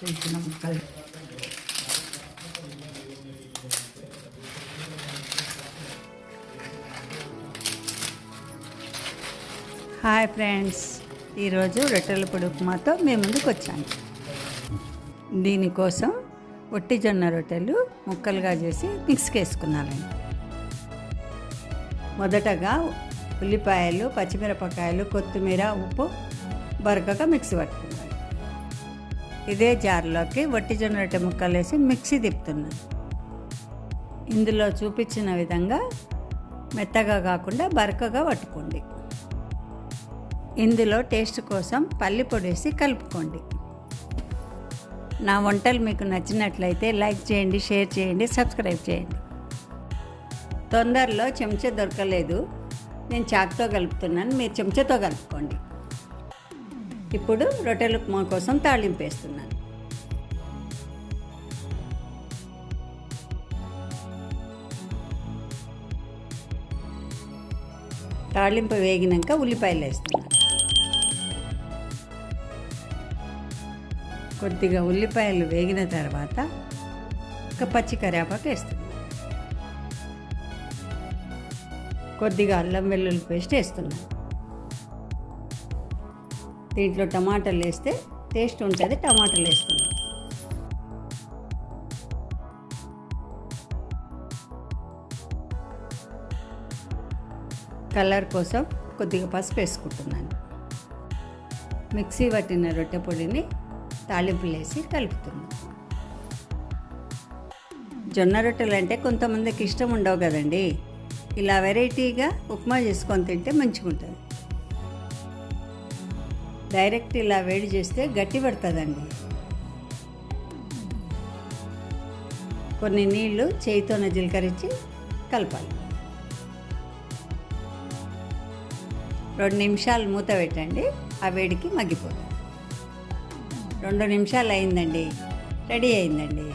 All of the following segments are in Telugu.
చిన్న చిన్న ముక్కలు. హాయ్ ఫ్రెండ్స్, ఈరోజు రొట్టెల పొడి ఉప్మాతో మేము ముందుకు వచ్చాను. దీనికోసం ఒట్టి జొన్న రొట్టెలు ముక్కలుగా చేసి మిక్స్కి వేసుకున్నానండి. మొదటగా ఉల్లిపాయలు, పచ్చిమిరపకాయలు, కొత్తిమీర, ఉప్పు బరకగా మిక్సీ పట్టుకున్నాను. ఇదే జార్లోకి ఒట్టి జొన్న రొట్టె ముక్కలు వేసి మిక్సీ తిప్పుతున్నాను. ఇందులో చూపించిన విధంగా మెత్తగా కాకుండా బరకగా పట్టుకోండి. ఇందులో టేస్ట్ కోసం పల్లి పొడి వేసి కలుపుకోండి. నా వంటలు మీకు నచ్చినట్లయితే లైక్ చేయండి, షేర్ చేయండి, సబ్స్క్రైబ్ చేయండి. తొందరలో చెంచా దొరకలేదు, నేను చాకుతో కలుపుతున్నాను, మీరు చెంచాతో కలుపుకోండి. ఇప్పుడు రొట్టెల ఉప్మా కోసం తాళింపు వేస్తున్నాను. తాళింపు వేగినాక ఉల్లిపాయలు వేస్తున్నాను. కొద్దిగా ఉల్లిపాయలు వేగిన తర్వాత ఒక పచ్చి కరివేపాకు వేస్తున్నాను. కొద్దిగా అల్లం వెల్లుల్లి పేస్ట్ వేస్తున్నాను. దీంట్లో టమాటాలు వేస్తే టేస్ట్ ఉంటుంది, టమాటాలు వేస్తున్నాను. కలర్ కోసం కొద్దిగా పసుపు వేసుకుంటున్నాను. మిక్సీ పట్టిన రొట్టె పొడిని తాలింపులు వేసి కలుపుతున్నాను. జొన్న రొట్టెలు అంటే కొంతమందికి ఇష్టం ఉండవు కదండి, ఇలా వెరైటీగా ఉప్మా చేసుకొని తింటే మంచిగా ఉంటుంది. డైరెక్ట్ ఇలా వేడి చేస్తే గట్టి పడుతుందండి. కొన్ని నీళ్లు చేయితోనే జీలకరించి కలపాలి. 2 నిమిషాలు మూత పెట్టండి, ఆ వేడికి మగ్గిపోతుంది. 2 నిమిషాలు అయిందండి, రెడీ అయిందండి.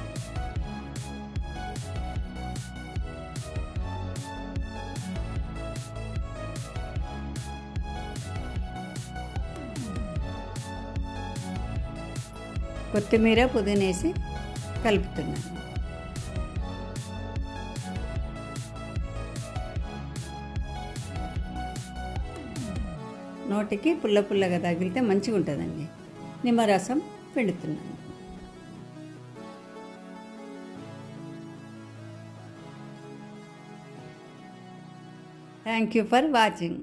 కొత్తిమీర, పుదీనా వేసి కలుపుతున్నాను. నోటికి పుల్ల పుల్లగా తగిలితే మంచిగా ఉంటుందండి. నిమ్మరసం పిండుతున్నాను. Thank you for watching.